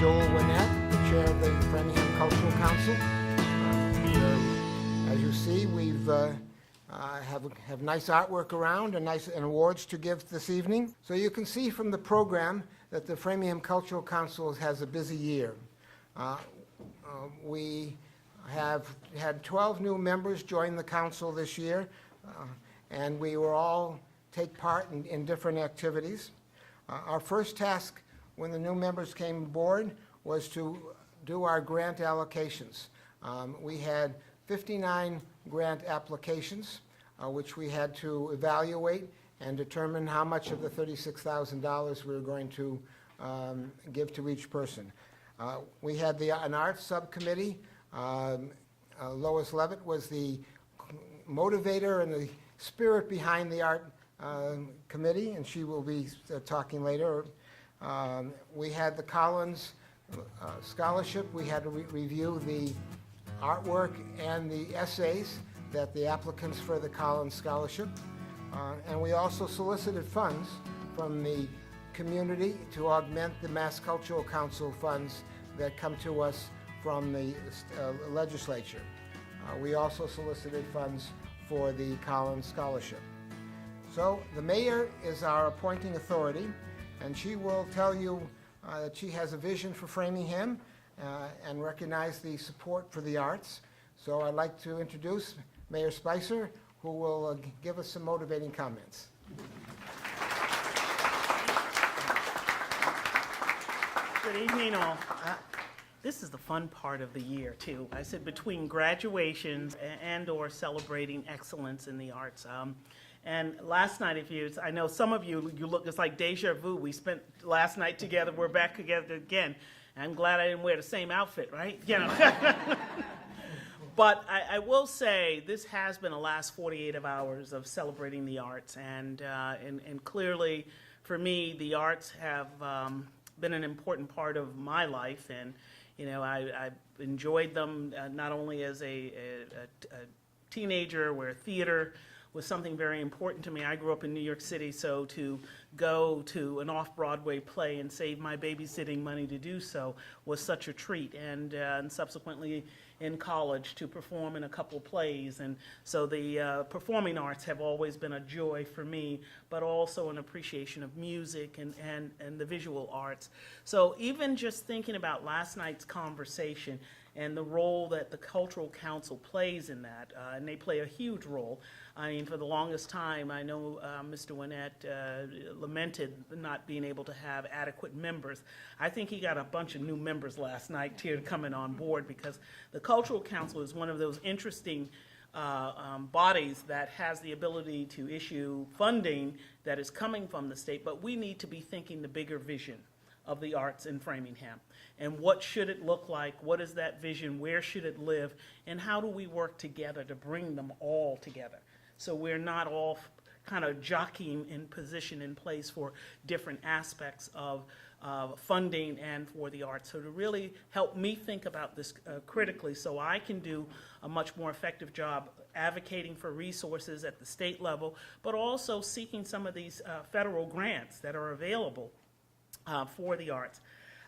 Joel Winnett, the chair of the Framingham Cultural Council. As you see, we've have nice artwork around and awards to give this evening. So you can see from the program that the Framingham Cultural Council has a busy year. We have had 12 new members join the council this year, and we will all take part in different activities. Our first task when the new members came aboard was to do our grant allocations. We had 59 grant applications, which we had to evaluate and determine how much of the $36,000 we were going to give to each person. We had an arts subcommittee. Lois Levitt was the motivator and the spirit behind the art committee, and she will be talking later. We had the Collins Scholarship. We had to review the artwork and the essays that the applicants for the Collins Scholarship. And we also solicited funds from the community to augment the Mass Cultural Council funds that come to us from the legislature. We also solicited funds for the Collins Scholarship. So the mayor is our appointing authority, and she will tell you that she has a vision for Framingham and recognize the support for the arts. So I'd like to introduce Mayor Spicer, who will give us some motivating comments. Good evening, all. This is the fun part of the year, too. I said between graduations and/or celebrating excellence in the arts. And last night, I know some of you look, it's like deja vu. We spent last night together. We're back together again. I'm glad I didn't wear the same outfit, right? You know. But I will say this has been the last 48 hours of celebrating the arts, and clearly, for me, the arts have been an important part of my life, and you know, I've enjoyed them not only as a teenager, where theater was something very important to me. I grew up in New York City, so to go to an off-Broadway play and save my babysitting money to do so was such a treat, and subsequently in college to perform in a couple plays. And so the performing arts have always been a joy for me, but also an appreciation of music and the visual arts. So even just thinking about last night's conversation and the role that the Cultural Council plays in that, and they play a huge role. I mean, for the longest time, I know Mr. Winnett lamented not being able to have adequate members. I think he got a bunch of new members last night here coming on board, because the Cultural Council is one of those interesting bodies that has the ability to issue funding that is coming from the state, but we need to be thinking the bigger vision of the arts in Framingham. And what should it look like? What is that vision? Where should it live? And how do we work together to bring them all together? So we're not all kind of jockeying in position in place for different aspects of funding and for the arts. So to really help me think about this critically, so I can do a much more effective job advocating for resources at the state level, but also seeking some of these federal grants that are available for the arts.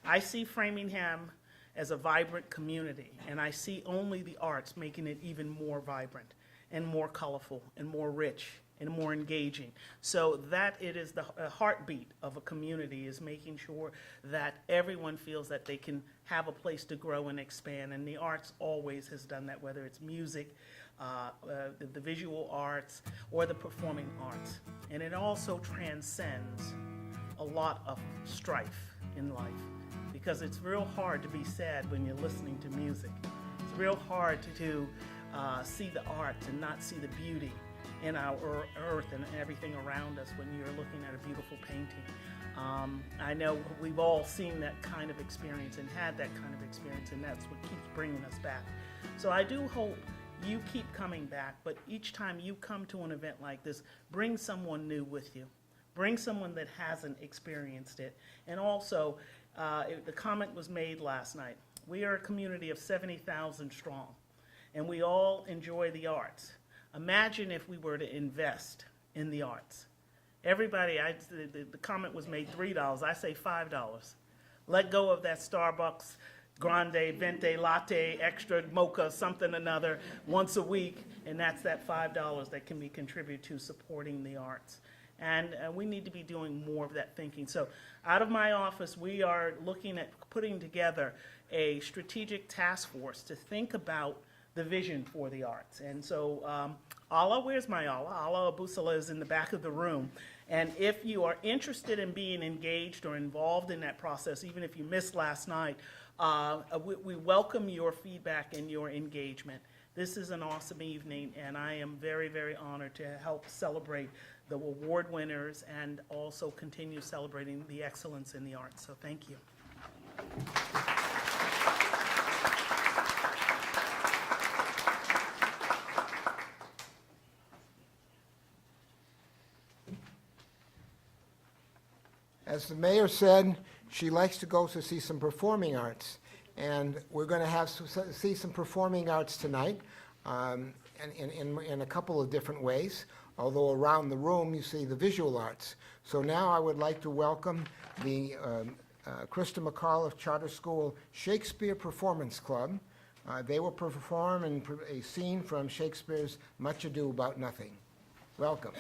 I see Framingham as a vibrant community, and I see only the arts making it even more vibrant and more colorful and more rich and more engaging. So that it is the heartbeat of a community, is making sure that everyone feels that they can have a place to grow and expand, and the arts always has done that, whether it's music, the visual arts, or the performing arts. And it also transcends a lot of strife in life, because it's real hard to be sad when you're listening to music. It's real hard to see the arts and not see the beauty in our earth and everything around us when you're looking at a beautiful painting. I know we've all seen that kind of experience and had that kind of experience, and that's what keeps bringing us back. So I do hope you keep coming back, but each time you come to an event like this, bring someone new with you. Bring someone that hasn't experienced it. And also, the comment was made last night. We are a community of 70,000 strong, and we all enjoy the arts. Imagine if we were to invest in the arts. Everybody, the comment was made $3. I say $5. let go of that Starbucks grande, venti, latte, extra mocha, something another, once a week, and that's that $5 that can be contributed to supporting the arts. And we need to be doing more of that thinking. So out of my office, we are looking at putting together a strategic task force to think about the vision for the arts. And so Ala, where's my Ala? Ala Abusala is in the back of the room. And if you are interested in being engaged or involved in that process, even if you missed last night, we welcome your feedback and your engagement. This is an awesome evening, and I am very, very honored to help celebrate the award winners and also continue celebrating the excellence in the arts. So thank you. As the mayor said, she likes to go to see some performing arts. And we're going to see some performing arts tonight in a couple of different ways, although around the room you see the visual arts. So now I would like to welcome the Krista McAuliffe Charter School Shakespeare Performance Club. They will perform in a scene from Shakespeare's Much Ado About Nothing. Welcome.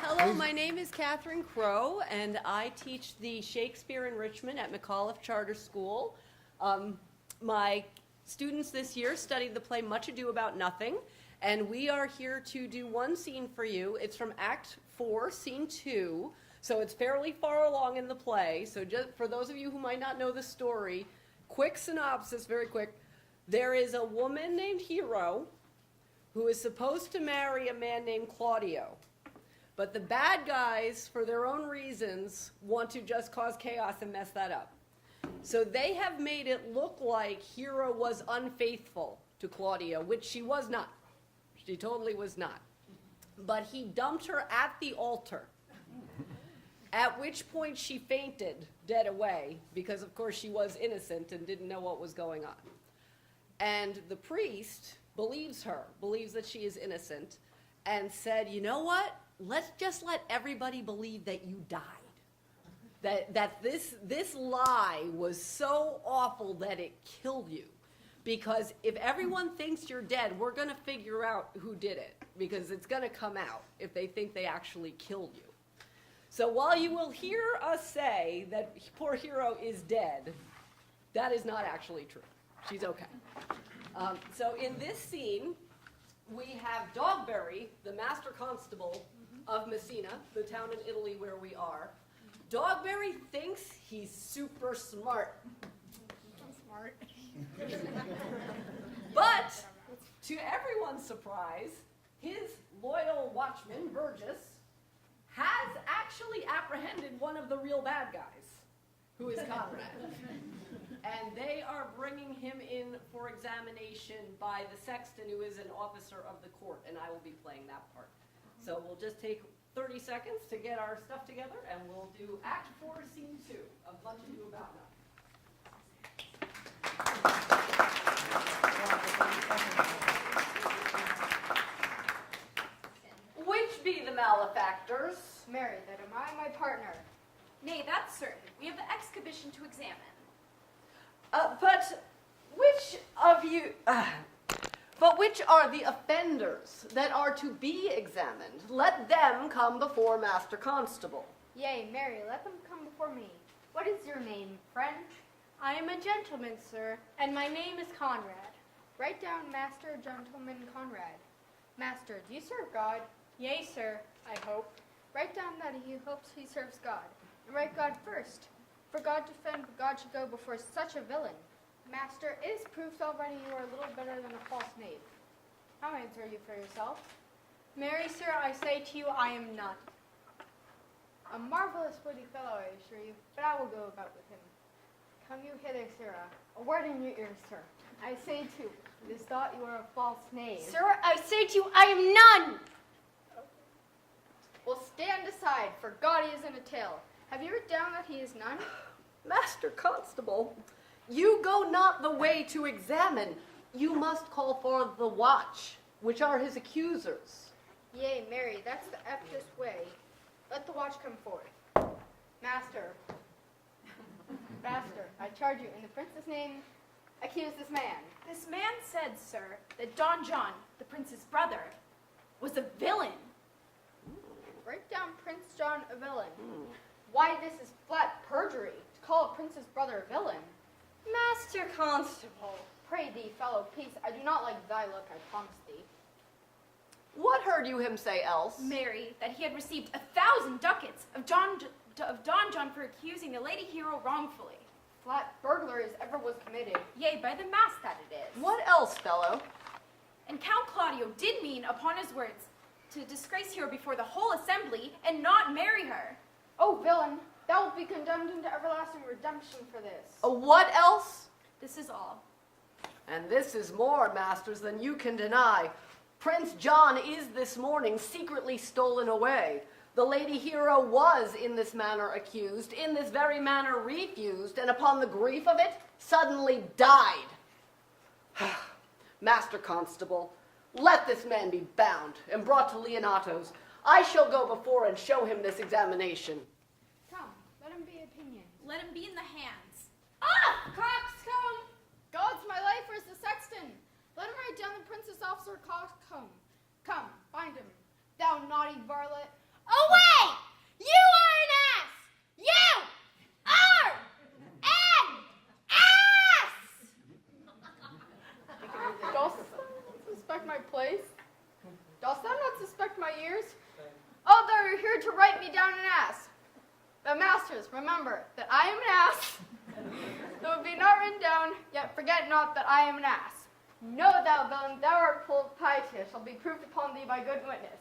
Hello, my name is Catherine Crow, and I teach the Shakespeare enrichment at McAuliffe Charter School. My students this year studied the play Much Ado About Nothing, and we are here to do one scene for you. It's from Act 4, Scene 2, so it's fairly far along in the play. So just for those of you who might not know the story, quick synopsis, very quick. There is a woman named Hero who is supposed to marry a man named Claudio. But the bad guys, for their own reasons, want to just cause chaos and mess that up. So they have made it look like Hero was unfaithful to Claudio, which she was not. She totally was not. But he dumped her at the altar, at which point she fainted dead away, because of course she was innocent and didn't know what was going on. And the priest believes her, believes that she is innocent, and said, you know what? Let's just let everybody believe that you died. That this lie was so awful that it killed you. Because if everyone thinks you're dead, we're going to figure out who did it. Because it's going to come out if they think they actually killed you. So while you will hear us say that poor Hero is dead, that is not actually true. She's okay. So in this scene, we have Dogberry, the master constable of Messina, the town in Italy where we are. Dogberry thinks he's super smart. I'm smart. But, to everyone's surprise, his loyal watchman, Burgess, has actually apprehended one of the real bad guys, who is Conrad. And they are bringing him in for examination by the sexton, who is an officer of the court, and I will be playing that part. So we'll just take 30 seconds to get our stuff together, and we'll do Act 4, Scene 2 of Much Ado About Nothing. Which be the malefactors? Mary, that am I, my partner. Nay, that's certain. We have the exhibition to examine. But which of you... But which are the offenders that are to be examined? Let them come before Master Constable. Yea, Mary, let them come before me. What is your name, friend? I am a gentleman, sir, and my name is Conrad. Write down Master Gentleman Conrad. Master, do you serve God? Yea, sir, I hope. Write down that he hopes he serves God. And write God first. For God defend, God should go before such a villain. Master, it is proved already you are a little better than a false knave. How answer you for yourself? Mary, sir, I say to you, I am none. A marvelous witty fellow, I assure you, but I will go about with him. Come you hither, sirrah. A word in your ears, sir. I say to you, it is thought you are a false knave. Sir, I say to you, I am none! Well, stand aside, for God he is in a tale. Have you written down that he is none? Master Constable, you go not the way to examine. You must call for the watch, which are his accusers. Yea, Mary, that's the eftest way. Let the watch come forth. Master, I charge you in the prince's name, accuse this man. This man said, sir, that Don John, the prince's brother, was a villain. Write down Prince John a villain. Why, this is flat perjury, to call a prince's brother a villain. Master Constable, pray thee, fellow, peace, I do not like thy look, I promise thee. What heard you him say else? Mary, that he had received 1,000 ducats of Don John for accusing the lady hero wrongfully. Flat burglary as ever was committed. Yea, by the mass that it is. What else, fellow? And Count Claudio did mean, upon his words, to disgrace her before the whole assembly and not marry her. Oh, villain, thou wilt be condemned into everlasting redemption for this. What else? This is all. And this is more, masters, than you can deny. Prince John is this morning secretly stolen away. The lady hero was in this manner accused, in this very manner refused, and upon the grief of it, suddenly died. Master Constable, let this man be bound and brought to Leonato's. I shall go before and show him this examination. Come, let him be opinion. Let him be in the hands. Ah, coxcomb! God's my life, where's the sexton? Let him write down the princess officer coxcomb. Come, find him, thou naughty varlet. Away! You are an ass! You are an ass! Dost thou suspect my place? Dost thou not suspect my ears? Oh, thou art here to write me down an ass. But masters, remember that I am an ass. Though it be not written down, yet forget not that I am an ass. Know thou, villain, thou art full of piety, shall be proved upon thee by good witness.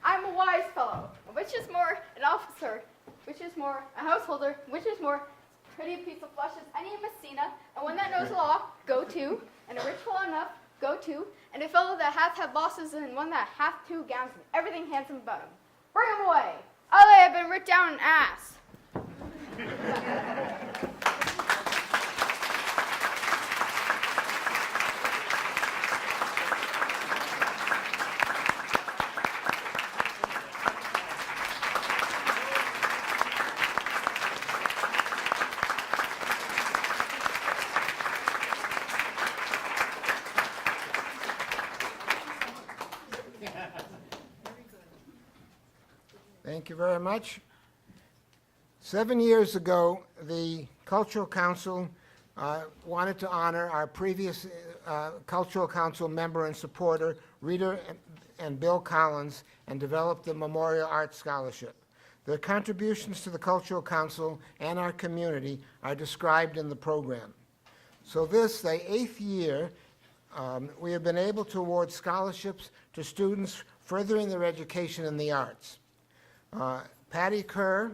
I am a wise fellow, which is more, an officer, which is more, a householder, which is more, pretty a piece of flesh as any in Messina, and one that knows the law, go to, and a rich fellow enough, go to, and a fellow that hath had bosses, and one that hath 2 gowns, and everything handsome about him. Bring him away. Allah, I have been writ down an ass. Thank you very much. 7 years ago, the Cultural Council wanted to honor our previous Cultural Council member and supporter, Rita and Bill Collins, and developed the Memorial Arts Scholarship. Their contributions to the Cultural Council and our community are described in the program. So this, the 8th year, we have been able to award scholarships to students furthering their education in the arts. Patty Kerr,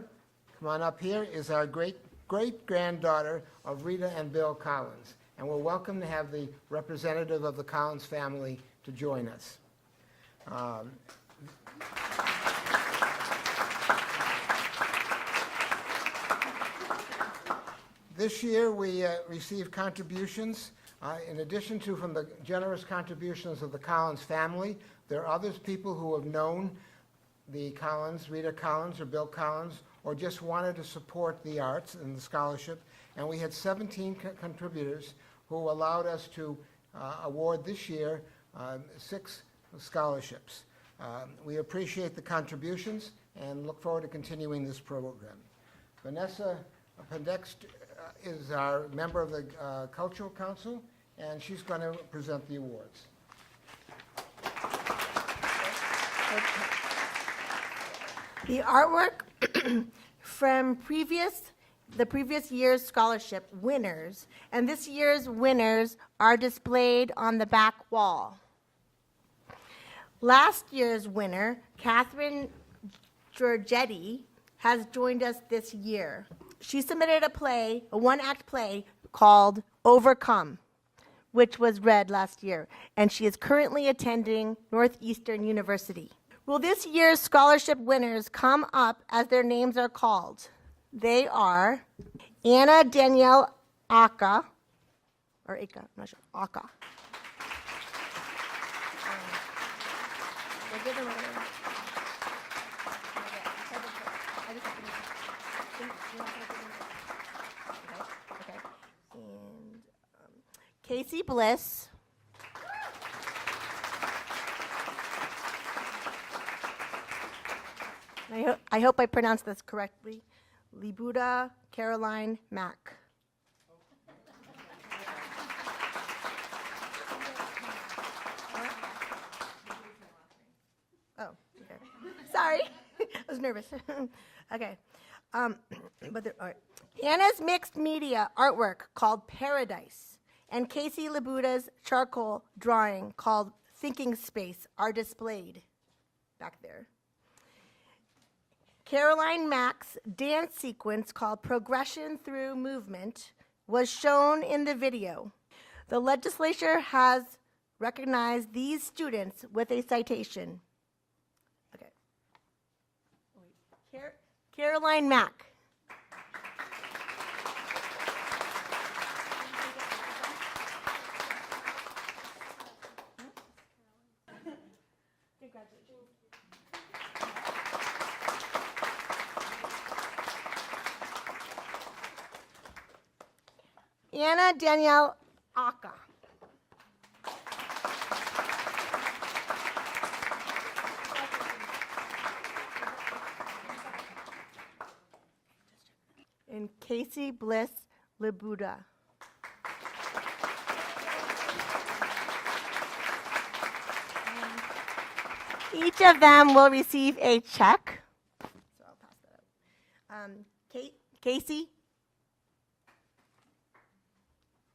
come on up here, is our great-granddaughter of Rita and Bill Collins. And we're welcome to have the representative of the Collins family to join us. This year we received contributions. In addition to from the generous contributions of the Collins family, there are others people who have known the Collins, Rita Collins or Bill Collins, or just wanted to support the arts and the scholarship. And we had 17 contributors who allowed us to award this year 6 scholarships. We appreciate the contributions and look forward to continuing this program. Vanessa Pendext is our member of the Cultural Council, and she's going to present the awards. The artwork from the previous year's scholarship winners, and this year's winners are displayed on the back wall. Last year's winner, Catherine Giorgetti, has joined us this year. She submitted a one-act play called Overcome, which was read last year, and she is currently attending Northeastern University. Will this year's scholarship winners come up as their names are called? They are Anna Danielle Aka, or Aka, I'm not sure, Aka. Casey Bliss. I hope I pronounced this correctly. Libuda Caroline Mack. Oh, okay. Sorry. I was nervous. Okay. All right. Anna's mixed media artwork called Paradise and Casey Libuda's charcoal drawing called Thinking Space are displayed back there. Caroline Mack's dance sequence called Progression Through Movement was shown in the video. The legislature has recognized these students with a citation. Okay. Caroline Mack. Anna Danielle Aka. And Casey Bliss Libuda. Each of them will receive a check. So I'll pass that out. Casey,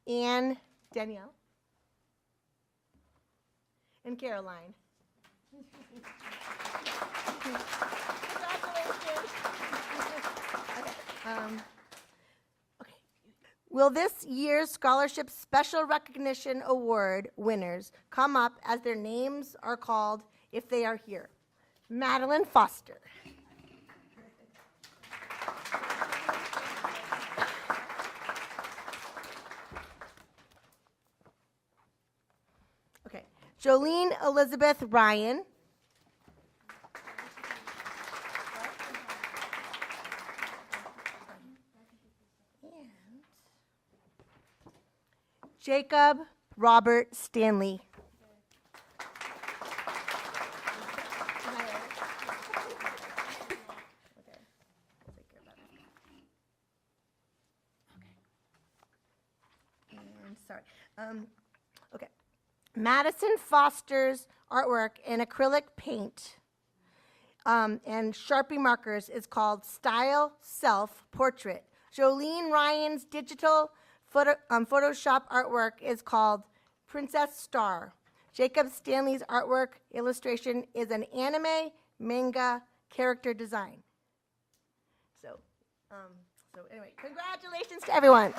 Anne, Danielle, and Caroline. Congratulations. Okay. Will this year's Scholarship Special Recognition Award winners come up as their names are called if they are here? Madeline Foster. Okay. Jolene Elizabeth Ryan. Jacob Robert Stanley. Okay. Madison Foster's artwork in acrylic paint and Sharpie markers is called Style Self Portrait. Jolene Ryan's digital Photoshop artwork is called Princess Star. Jacob Stanley's artwork illustration is an anime manga character design. So anyway, congratulations to everyone.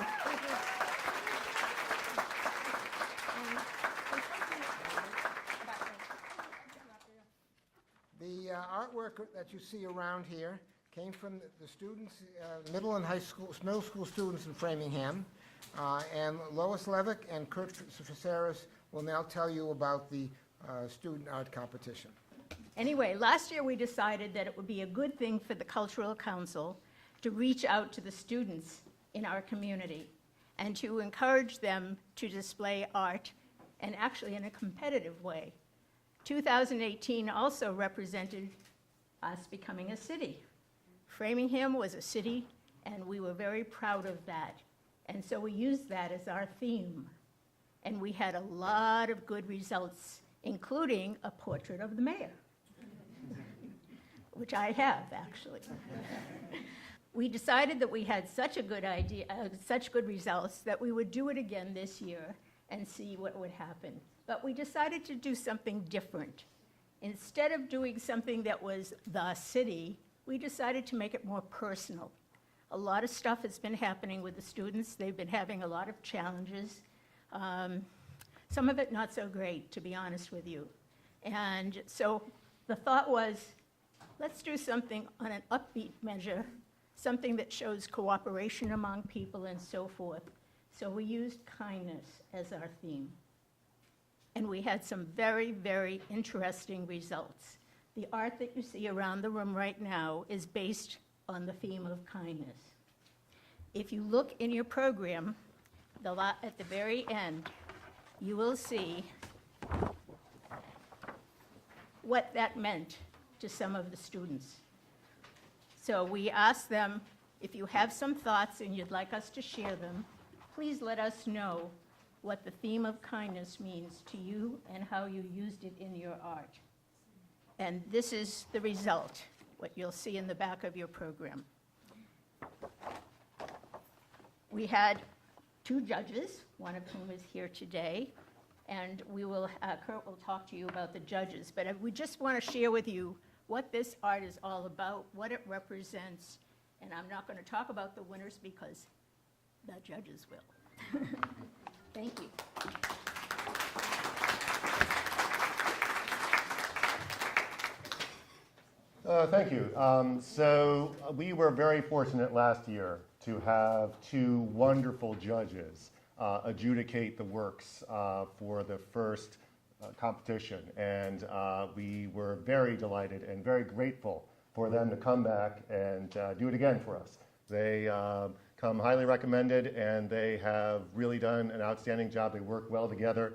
The artwork that you see around here came from the students, middle school students in Framingham. And Lois Levick and Kurt Ficeris will now tell you about the student art competition. Anyway, last year we decided that it would be a good thing for the Cultural Council to reach out to the students in our community and to encourage them to display art, and actually in a competitive way. 2018 also represented us becoming a city. Framingham was a city, and we were very proud of that. And so we used that as our theme. And we had a lot of good results, including a portrait of the mayor, which I have, actually. We decided that we had such a good idea, such good results, that we would do it again this year and see what would happen. But we decided to do something different. Instead of doing something that was the city, we decided to make it more personal. A lot of stuff has been happening with the students. They've been having a lot of challenges. Some of it not so great, to be honest with you. And so the thought was, let's do something on an upbeat measure, something that shows cooperation among people and so forth. So we used kindness as our theme. And we had some very, very interesting results. The art that you see around the room right now is based on the theme of kindness. If you look in your program, at the very end, you will see what that meant to some of the students. So we asked them, if you have some thoughts and you'd like us to share them, please let us know what the theme of kindness means to you and how you used it in your art. And this is the result, what you'll see in the back of your program. We had 2 judges, one of whom is here today, and Kurt will talk to you about the judges, but we just want to share with you what this art is all about, what it represents, and I'm not going to talk about the winners because the judges will. Thank you. Thank you. So we were very fortunate last year to have 2 wonderful judges adjudicate the works for the first competition. And we were very delighted and very grateful for them to come back and do it again for us. They come highly recommended, and they have really done an outstanding job. They work well together.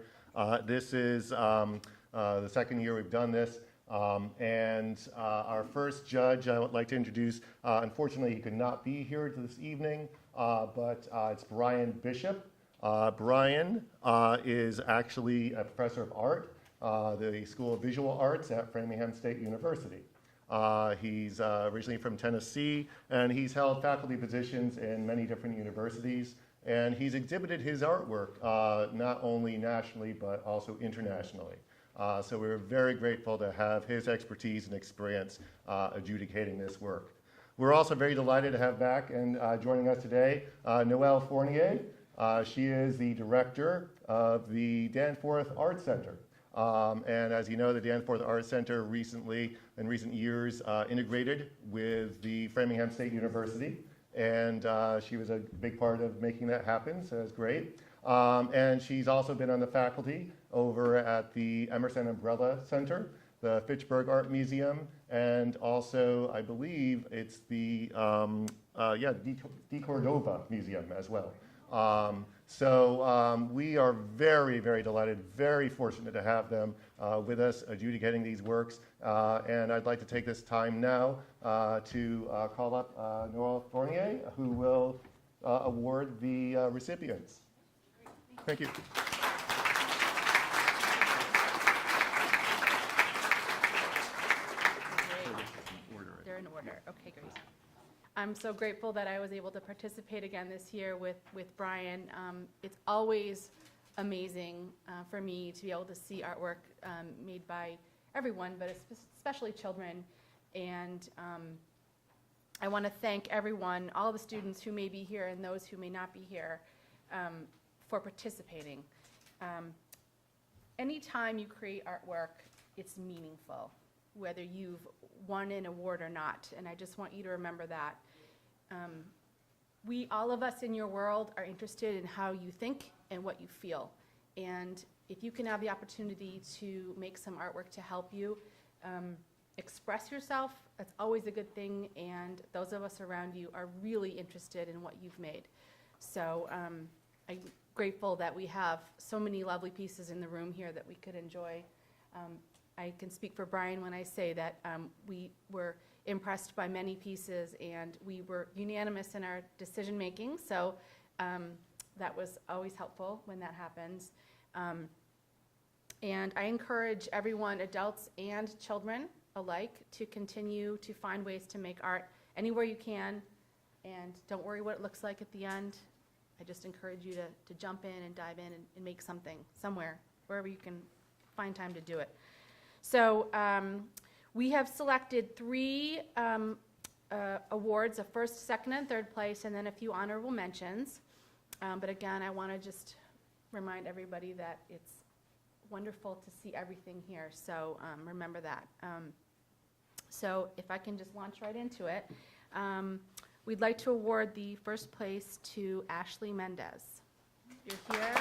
This is the second year we've done this. Our first judge I would like to introduce, unfortunately he could not be here this evening, but it's Brian Bishop. Brian is actually a professor of art, the School of Visual Arts at Framingham State University. He's originally from Tennessee, and he's held faculty positions in many different universities, and he's exhibited his artwork not only nationally but also internationally. So we're very grateful to have his expertise and experience adjudicating this work. We're also very delighted to have back and joining us today Noelle Fournier. She is the director of the Danforth Art Center. And as you know, the Danforth Art Center in recent years, integrated with the Framingham State University. And she was a big part of making that happen, so that's great. And she's also been on the faculty over at the Emerson Umbrella Center, the Fitchburg Art Museum, and also, I believe, it's the Di Cordova Museum as well. We are very, very delighted, very fortunate to have them with us adjudicating these works. And I'd like to take this time now to call up Noelle Fournier, who will award the recipients. Thank you. They're in order. Okay, great. I'm so grateful that I was able to participate again this year with Brian. It's always amazing for me to be able to see artwork made by everyone, but especially children. And I want to thank everyone, all the students who may be here and those who may not be here, for participating. Anytime you create artwork, it's meaningful, whether you've won an award or not, and I just want you to remember that. All of us in your world are interested in how you think and what you feel, and if you can have the opportunity to make some artwork to help you express yourself, that's always a good thing, and those of us around you are really interested in what you've made. So I'm grateful that we have so many lovely pieces in the room here that we could enjoy. I can speak for Brian when I say that we were impressed by many pieces, and we were unanimous in our decision making, so that was always helpful when that happens. And I encourage everyone, adults and children alike, to continue to find ways to make art anywhere you can, and don't worry what it looks like at the end. I just encourage you to jump in and dive in and make something somewhere, wherever you can find time to do it. So we have selected 3 awards, a first, second, and third place, and then a few honorable mentions. But again, I want to just remind everybody that it's wonderful to see everything here, so remember that. So if I can just launch right into it. We'd like to award the first place to Ashley Mendez. You're here.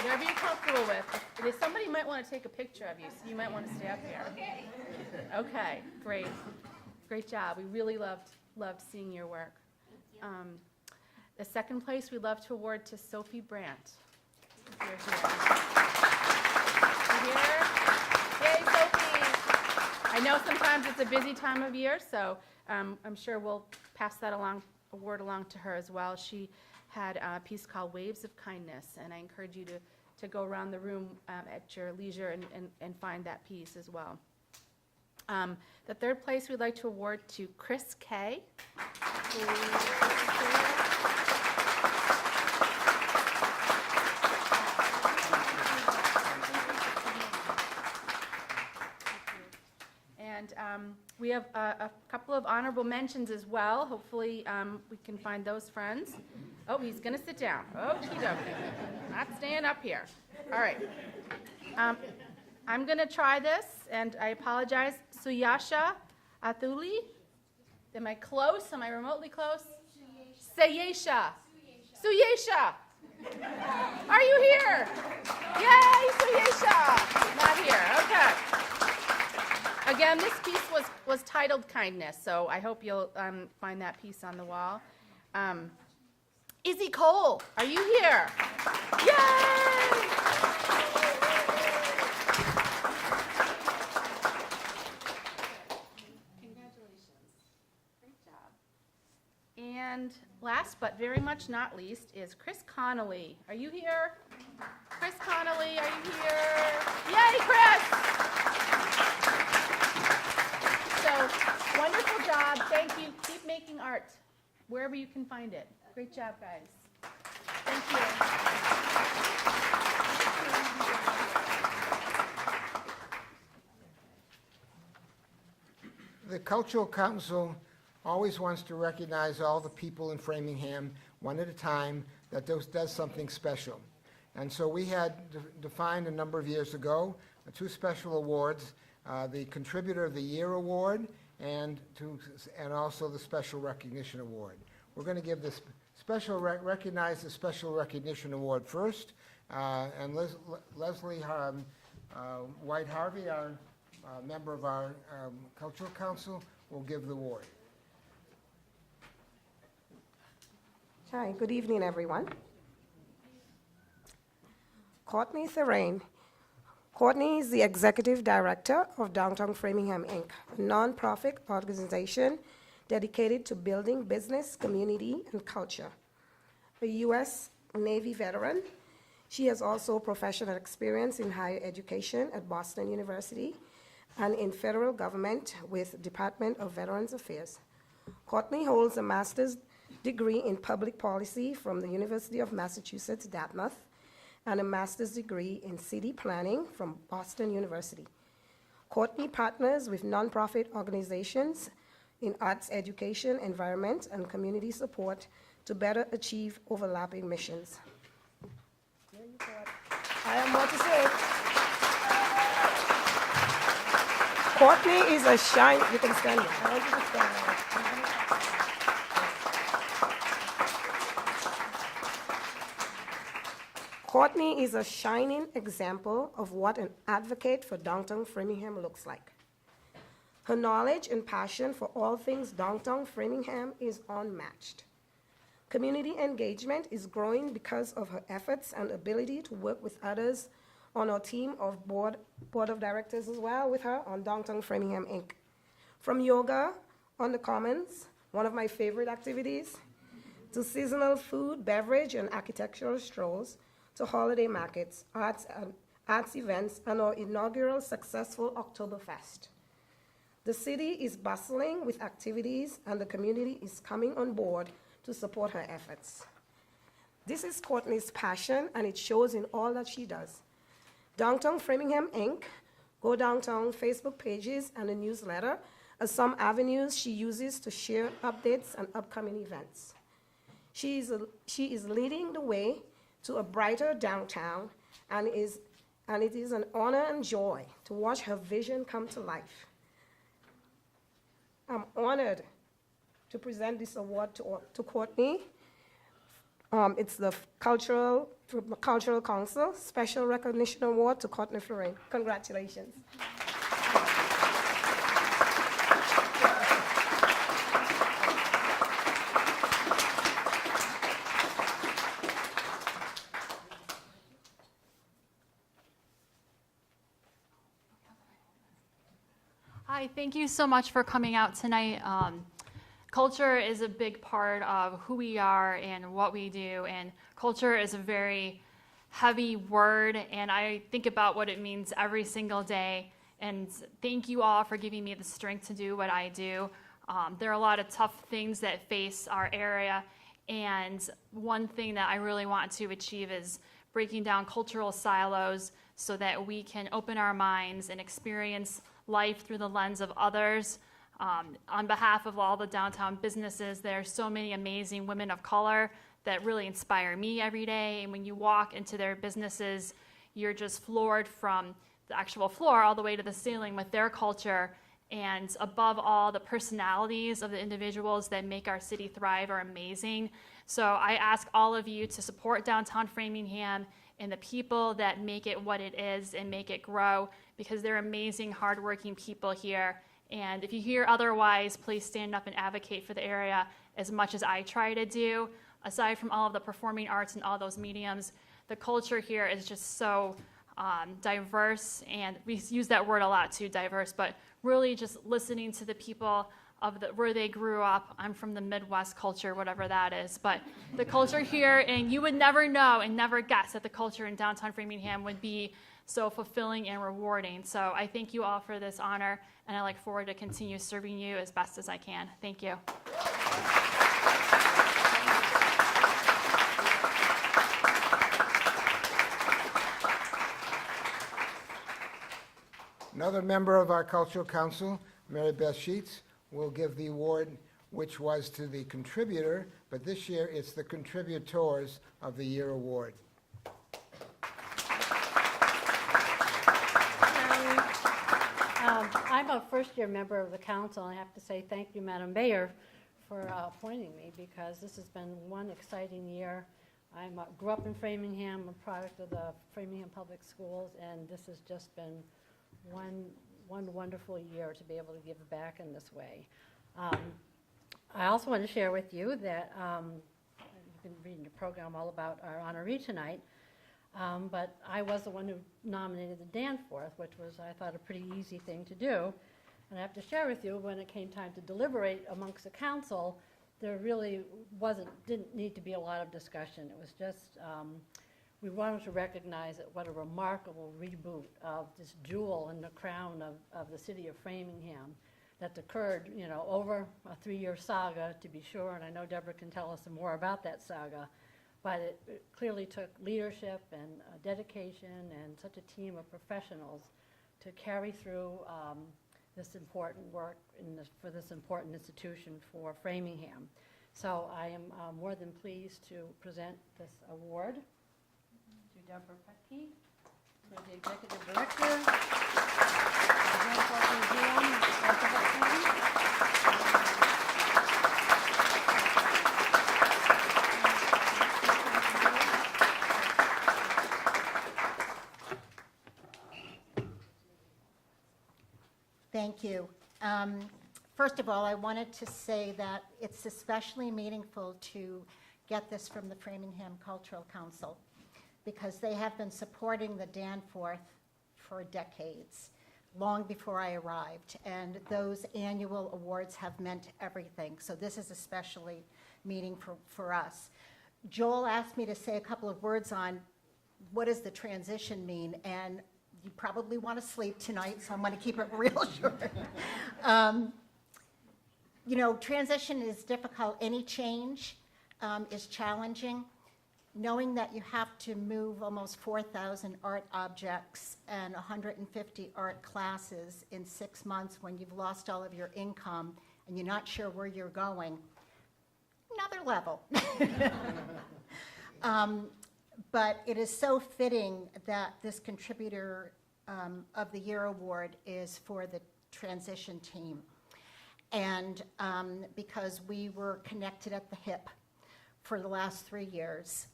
Whatever you're comfortable with. If somebody might want to take a picture of you, so you might want to stay up here. Okay, great. Great job. We really loved seeing your work. The second place we'd love to award to Sophie Brandt. If you're here. Yay, Sophie! I know sometimes it's a busy time of year, so I'm sure we'll pass that award along to her as well. She had a piece called Waves of Kindness, and I encourage you to go around the room at your leisure and find that piece as well. The third place we'd like to award to Chris Kay. And we have a couple of honorable mentions as well. Hopefully, we can find those friends. Oh, he's going to sit down. Okie dokie. Not staying up here. All right. I'm going to try this, and I apologize. Suyasha Athuli. Am I close? Am I remotely close? Sayesha. Suyesha. Are you here? Yay, Suyesha. Not here. Okay. Again, this piece was titled Kindness, so I hope you'll find that piece on the wall. Izzy Cole, are you here? Yay! Congratulations. Great job. And last but very much not least is Chris Connolly. Are you here? Chris Connolly, are you here? Yay, Chris! So, wonderful job. Thank you. Keep making art wherever you can find it. Great job, guys. Thank you. The Cultural Council always wants to recognize all the people in Framingham, one at a time, that does something special. And so we had defined a number of years ago two special awards, the Contributor of the Year Award and also the Special Recognition Award. We're going to give this recognize the Special Recognition Award first, and Leslie White Harvey, our member of our Cultural Council, will give the award. Hi, good evening, everyone. Courtney Therain. Courtney is the Executive Director of Downtown Framingham, Inc., a nonprofit organization dedicated to building business, community, and culture. A U.S. Navy veteran, she has also professional experience in higher education at Boston University and in federal government with Department of Veterans Affairs. Courtney holds a master's degree in public policy from the University of Massachusetts, Dartmouth, and a master's degree in city planning from Boston University. Courtney partners with nonprofit organizations in arts education, environment, and community support to better achieve overlapping missions. There you go. I have more to say. Courtney is a shine. You can stand here. I want you to stand here. Courtney is a shining example of what an advocate for downtown Framingham looks like. Her knowledge and passion for all things downtown Framingham is unmatched. Community engagement is growing because of her efforts and ability to work with others on our team of board of directors as well with her on Downtown Framingham, Inc. From yoga on the Commons, one of my favorite activities, to seasonal food, beverage, and architectural strolls, to holiday markets, arts events, and our inaugural successful Oktoberfest. The city is bustling with activities, and the community is coming on board to support her efforts. This is Courtney's passion, and it shows in all that she does. Downtown Framingham, Inc., Go Downtown Facebook pages, and a newsletter are some avenues she uses to share updates and upcoming events. She is leading the way to a brighter downtown, and it is an honor and joy to watch her vision come to life. I'm honored to present this award to Courtney. It's the Cultural Council Special Recognition Award to Courtney Florine. Congratulations. Hi, thank you so much for coming out tonight. Culture is a big part of who we are and what we do, and culture is a very heavy word, and I think about what it means every single day. And thank you all for giving me the strength to do what I do. There are a lot of tough things that face our area, and one thing that I really want to achieve is breaking down cultural silos so that we can open our minds and experience life through the lens of others. On behalf of all the downtown businesses, there are so many amazing women of color that really inspire me every day. And when you walk into their businesses, you're just floored from the actual floor all the way to the ceiling with their culture. And above all, the personalities of the individuals that make our city thrive are amazing. So I ask all of you to support downtown Framingham and the people that make it what it is and make it grow, because they're amazing, hardworking people here. And if you hear otherwise, please stand up and advocate for the area as much as I try to do. Aside from all of the performing arts and all those mediums, the culture here is just so diverse, and we use that word a lot too, diverse, but really just listening to the people of where they grew up. I'm from the Midwest culture, whatever that is, but the culture here, and you would never know and never guess that the culture in downtown Framingham would be so fulfilling and rewarding. So I thank you all for this honor, and I look forward to continue serving you as best as I can. Thank you. Another member of our Cultural Council, Mary Beth Sheets, will give the award, which was to the contributor, but this year it's the Contributors of the Year award. I'm a first-year member of the council, and I have to say thank you, Madam Mayor, for appointing me, because this has been one exciting year. I grew up in Framingham, a product of the Framingham Public Schools, and this has just been one wonderful year to be able to give back in this way. I also want to share with you that you've been reading the program all about our honoree tonight, but I was the one who nominated the Danforth, which was, I thought, a pretty easy thing to do. And I have to share with you, when it came time to deliberate amongst the council, there really didn't need to be a lot of discussion. It was just, we wanted to recognize that what a remarkable reboot of this jewel in the crown of the city of Framingham that's occurred, you know, over a 3-year saga, to be sure, and I know Deborah can tell us some more about that saga, but it clearly took leadership and dedication and such a team of professionals to carry through this important work for this important institution for Framingham. So I am more than pleased to present this award to Deborah Petke, who is the Executive Director of the Danforth Museum of Thank you. First of all, I wanted to say that it's especially meaningful to get this from the Framingham Cultural Council, because they have been supporting the Danforth for decades, long before I arrived, and those annual awards have meant everything. So this is especially meaningful for us. Joel asked me to say a couple of words on what does the transition mean, and you probably want to sleep tonight, so I'm going to keep it real short. You know, transition is difficult. Any change is challenging. Knowing that you have to move almost 4,000 art objects and 150 art classes in 6 months when you've lost all of your income and you're not sure where you're going, another level. But it is so fitting that this Contributor of the Year award is for the transition team. And because we were connected at the hip for the last 3 years,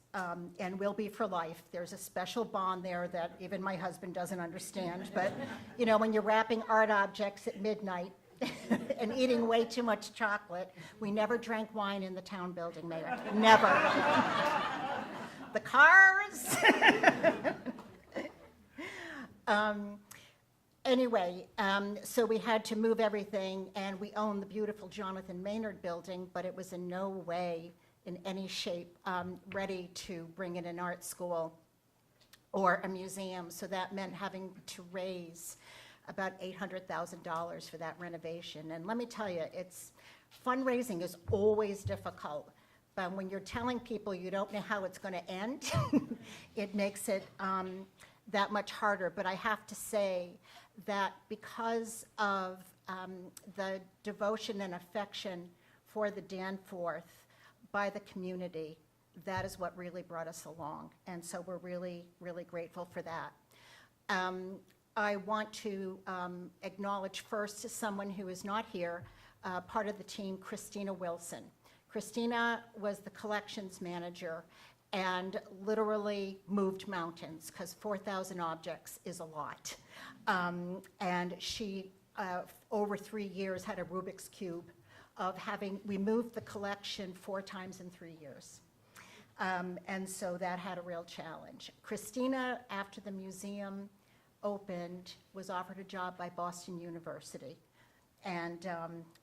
and will be for life. There's a special bond there that even my husband doesn't understand. But, you know, when you're wrapping art objects at midnight and eating way too much chocolate, we never drank wine in the town building, Mayor. Never. The cars. Anyway, so we had to move everything, and we own the beautiful Jonathan Maynard building, but it was in no way, in any shape, ready to bring in an art school or a museum. So that meant having to raise about $800,000 for that renovation. And let me tell you, fundraising is always difficult. But when you're telling people you don't know how it's going to end, it makes it that much harder. But I have to say that because of the devotion and affection for the Danforth by the community, that is what really brought us along. And so we're really, really grateful for that. I want to acknowledge first someone who is not here, part of the team, Christina Wilson. Christina was the collections manager and literally moved mountains, because 4,000 objects is a lot. And she, over 3 years, had a Rubik's Cube of we moved the collection 4 times in 3 years. And so that had a real challenge. Christina, after the museum opened, was offered a job by Boston University. And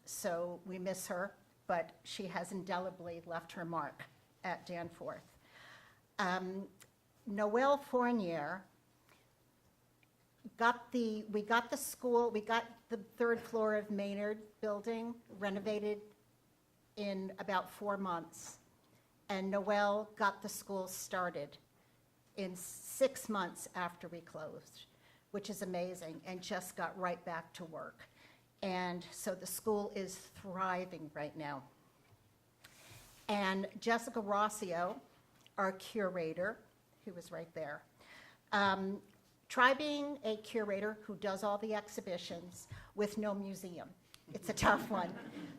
so we miss her, but she has indelibly left her mark at Danforth. Noelle Fournier we got the 3rd floor of Maynard building renovated in about 4 months. And Noelle got the school started in 6 months after we closed, which is amazing, and just got right back to work. And so the school is thriving right now. And Jessica Rossio, our curator, who was right there. Try being a curator who does all the exhibitions with no museum. It's a tough one.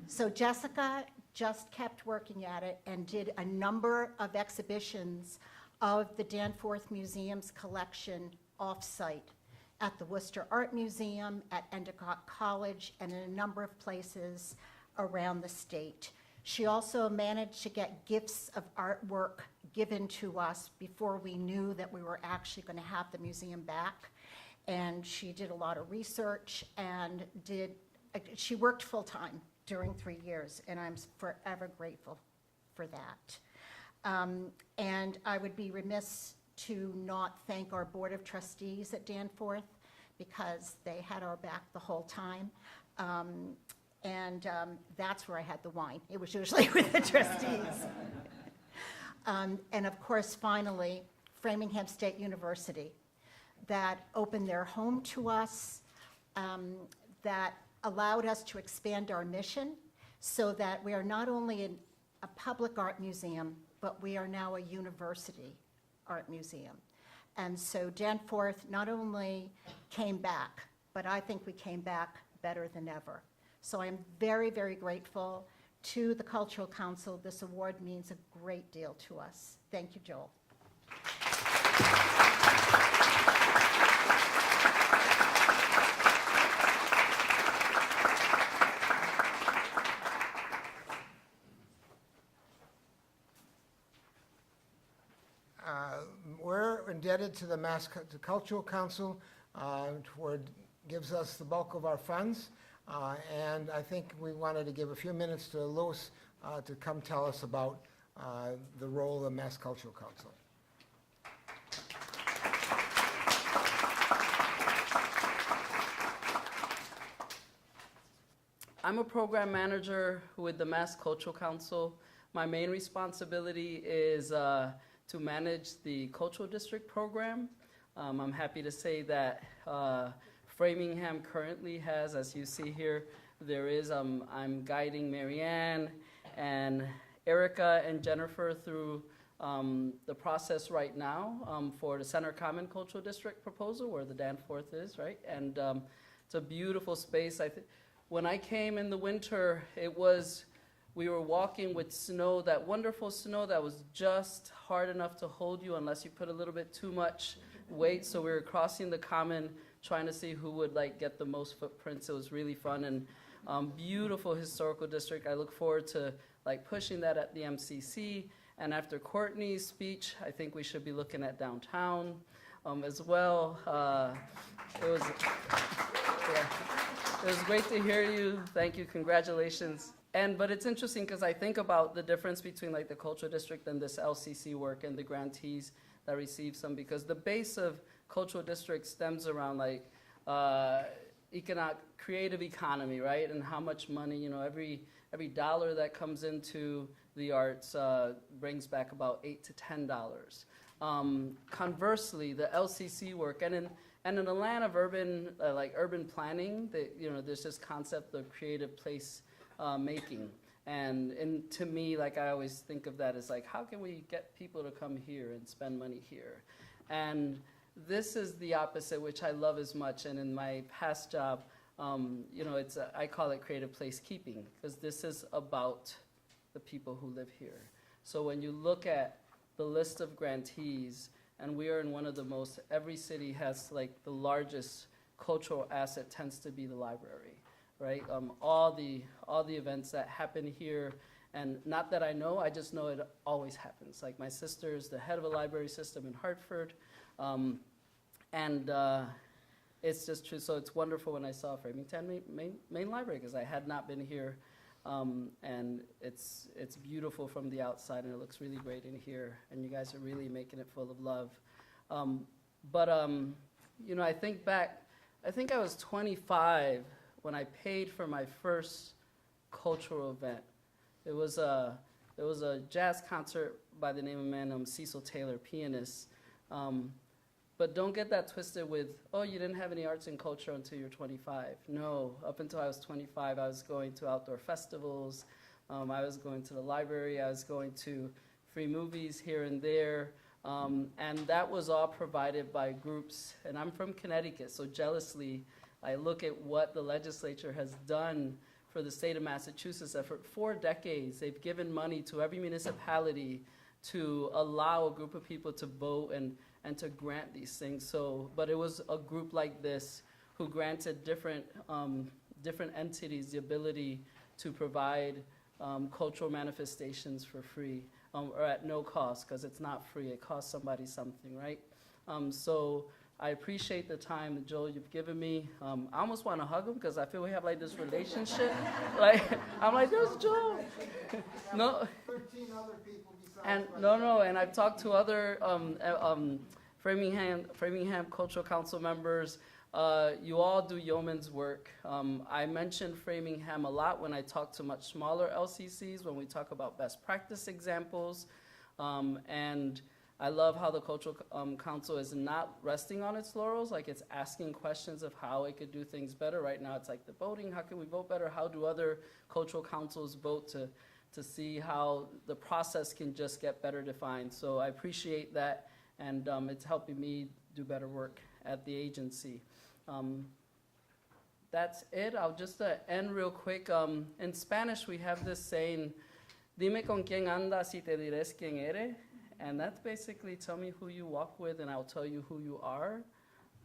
So Jessica just kept working at it and did a number of exhibitions of the Danforth Museum's collection off-site at the Worcester Art Museum, at Endicott College, and in a number of places around the state. She also managed to get gifts of artwork given to us before we knew that we were actually going to have the museum back. And she did a lot of research and she worked full-time during 3 years, and I'm forever grateful for that. And I would be remiss to not thank our Board of Trustees at Danforth, because they had our back the whole time. And that's where I had the wine. It was usually with the trustees. And of course, finally, Framingham State University, that opened their home to us, that allowed us to expand our mission so that we are not only a public art museum, but we are now a university art museum. And so Danforth not only came back, but I think we came back better than ever. So I'm very, very grateful to the Cultural Council. This award means a great deal to us. Thank you, Joel. We're indebted to the Cultural Council, gives us the bulk of our funds. And I think we wanted to give a few minutes to Louis to come tell us about the role of the Mass Cultural Council. I'm a program manager with the Mass Cultural Council. My main responsibility is to manage the Cultural District program. I'm happy to say that Framingham currently has, as you see here, there is, I'm guiding Marianne and Erica and Jennifer through the process right now for the Center Common Cultural District proposal, where the Danforth is, right? And it's a beautiful space. When I came in the winter, we were walking with snow, that wonderful snow that was just hard enough to hold you unless you put a little bit too much weight. So we were crossing the common, trying to see who would get the most footprints. It was really fun, and beautiful historical district. I look forward to pushing that at the MCC. And after Courtney's speech, I think we should be looking at downtown. as well. It was, yeah, it was great to hear you. Thank you. Congratulations. But it's interesting because I think about the difference between like the cultural district and this LCC work and the grantees that receive some, because the base of cultural district stems around like creative economy, right? And how much money, every dollar that comes into the arts brings back about $8 to $10. Conversely, the LCC work, and in the land of urban planning, there's this concept of creative place making. And to me, like I always think of that as like, how can we get people to come here and spend money here? And this is the opposite, which I love as much. And in my past job, I call it creative place keeping, because this is about the people who live here. So when you look at the list of grantees, and we are in one of the most, every city has like the largest cultural asset tends to be the library, right? All the events that happen here, and not that I know, I just know it always happens. Like my sister is the head of a library system in Hartford, it's just true. So it's wonderful when I saw Framingham Main Library, because I had not been here, and it's beautiful from the outside, and it looks really great in here, and you guys are really making it full of love. I think back, I think I was 25 when I paid for my first cultural event. It was a jazz concert by the name of a man, Cecil Taylor, pianist. But don't get that twisted with, oh, you didn't have any arts and culture until you're 25. No, up until I was 25, I was going to outdoor festivals. I was going to the library. I was going to free movies here and there. And that was all provided by groups. And I'm from Connecticut, so jealously, I look at what the legislature has done for the state of Massachusetts. That for 4 decades, they've given money to every municipality to allow a group of people to vote and to grant these things. But it was a group like this who granted different entities the ability to provide cultural manifestations for free, or at no cost, because it's not free. It costs somebody something, right? So I appreciate the time, Joel, you've given me. I almost want to hug him because I feel we have like this relationship. I'm like, there's Joel. No. 13 other people besides. And and I've talked to other Framingham Cultural Council members. You all do yeoman's work. I mention Framingham a lot when I talk to much smaller LCCs, when we talk about best practice examples. And I love how the Cultural Council is not resting on its laurels, like it's asking questions of how it could do things better. Right now it's like the voting, how can we vote better? How do other cultural councils vote to see how the process can just get better defined? So I appreciate that, and it's helping me do better work at the agency. That's it. I'll just end real quick. In Spanish, we have this saying, dime con quién andas y te diré quién eres. And that's basically, tell me who you walk with and I'll tell you who you are.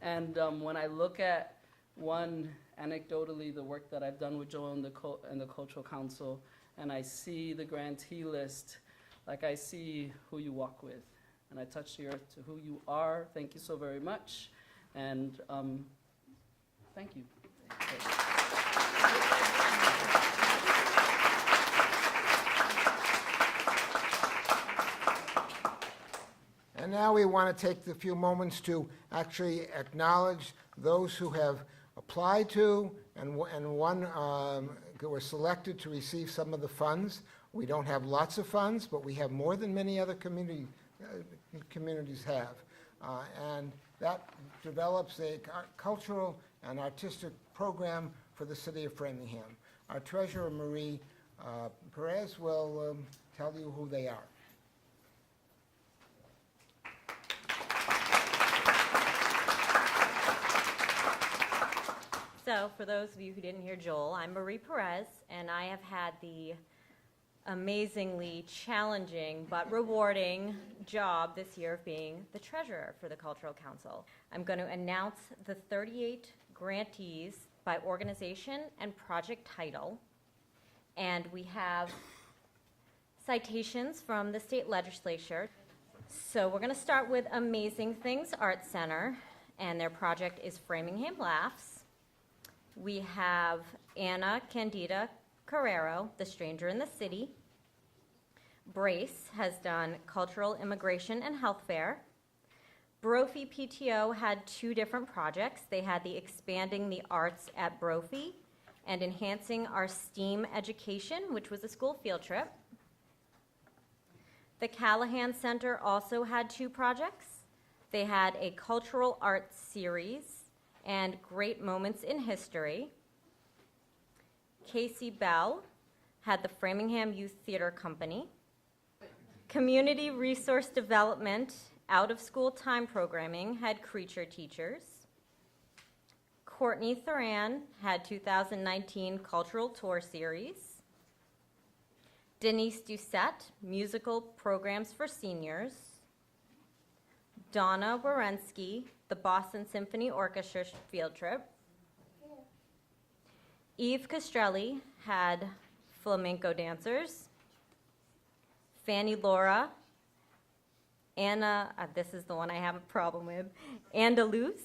And when I look at anecdotally, the work that I've done with Joel and the Cultural Council, and I see the grantee list, like I see who you walk with. And I touch the earth to who you are. Thank you so very much. And thank you. And now we want to take a few moments to actually acknowledge those who have applied to and were selected to receive some of the funds. We don't have lots of funds, but we have more than many other communities have. And that develops a cultural and artistic program for the city of Framingham. Our treasurer, Marie Perez, will tell you who they are. So, for those of you who didn't hear Joel, I'm Marie Perez, and I have had the amazingly challenging but rewarding job this year of being the treasurer for the Cultural Council. I'm going to announce the 38 grantees by organization and project title, and we have citations from the state legislature. So we're going to start with Amazing Things Art Center, and their project is Framingham Laughs. We have Anna Candida Carrero, The Stranger in the City. Brace has done Cultural Immigration and Health Fair. Brophy PTO had 2 different projects. They had the Expanding the Arts at Brophy and Enhancing Our STEAM Education, which was a school field trip. The Callahan Center also had 2 projects. They had a cultural arts series and Great Moments in History. Casey Bell had the Framingham Youth Theater Company. Community Resource Development out-of-school time programming had Creature Teachers. Courtney Thuran had 2019 Cultural Tour Series. Denise Doucette, musical programs for seniors. Donna Wierensky, the Boston Symphony Orchestra field trip. Eve Castrelli had flamenco dancers. Fanny Laura, Anna, this is the one I have a problem with, Andalus.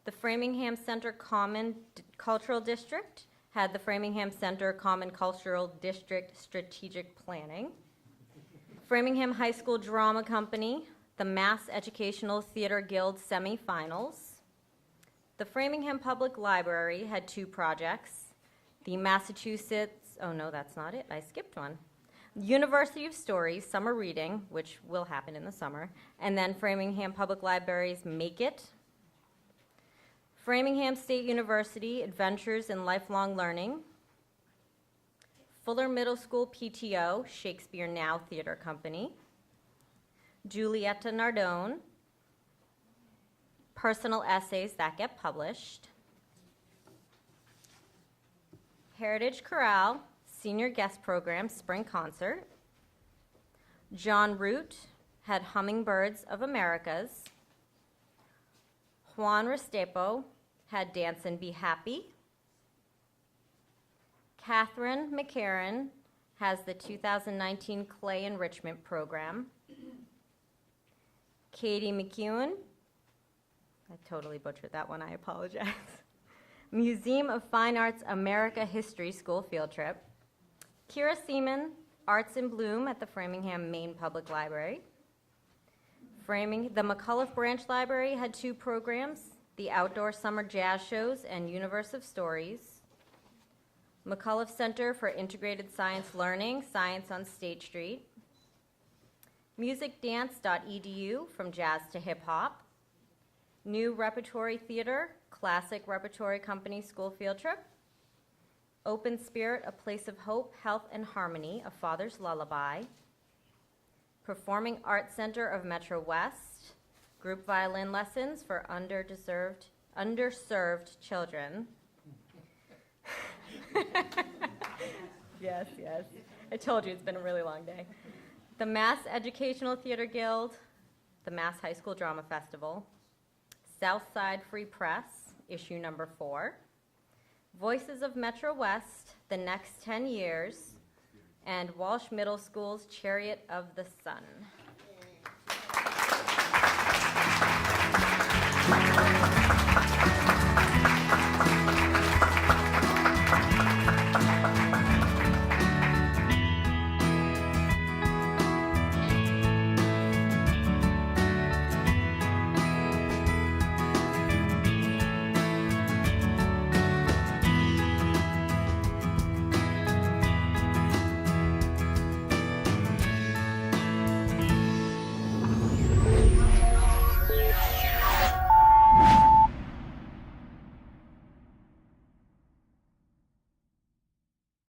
The Framingham Center Common Cultural District had the Framingham Center Common Cultural District Strategic Planning. Framingham High School Drama Company, the Mass Educational Theater Guild semifinals. The Framingham Public Library had 2 projects. The Massachusetts, oh no, that's not it, I skipped one. University of Stories Summer Reading, which will happen in the summer, and then Framingham Public Library's Make It. Framingham State University Adventures in Lifelong Learning. Fuller Middle School PTO Shakespeare Now Theater Company. Julietta Nardone. Personal essays that get published. Heritage Chorale Senior Guest Program Spring Concert. John Root had Hummingbirds of Americas. Juan Restrepo had Dance and Be Happy. Catherine McCarran has the 2019 Clay Enrichment Program. Katie McEwen, I totally butchered that one, I apologize. Museum of Fine Arts America History School Field Trip. Kira Seaman, Arts in Bloom at the Framingham Main Public Library. The McCullough Branch Library had 2 programs, the Outdoor Summer Jazz Shows and Universe of Stories. McCullough Center for Integrated Science Learning, Science on State Street. Musicdance.edu, From Jazz to Hip Hop. New Repertory Theater, Classic Repertory Company School Field Trip. Open Spirit, A Place of Hope, Health and Harmony, A Father's Lullaby. Performing Arts Center of Metro West, group violin lessons for underserved children. Yes. I told you it's been a really long day. The Mass Educational Theater Guild, the Mass High School Drama Festival, Southside Free Press, issue number 4, Voices of Metro West, The Next 10 Years, and Walsh Middle School's Chariot of the Sun.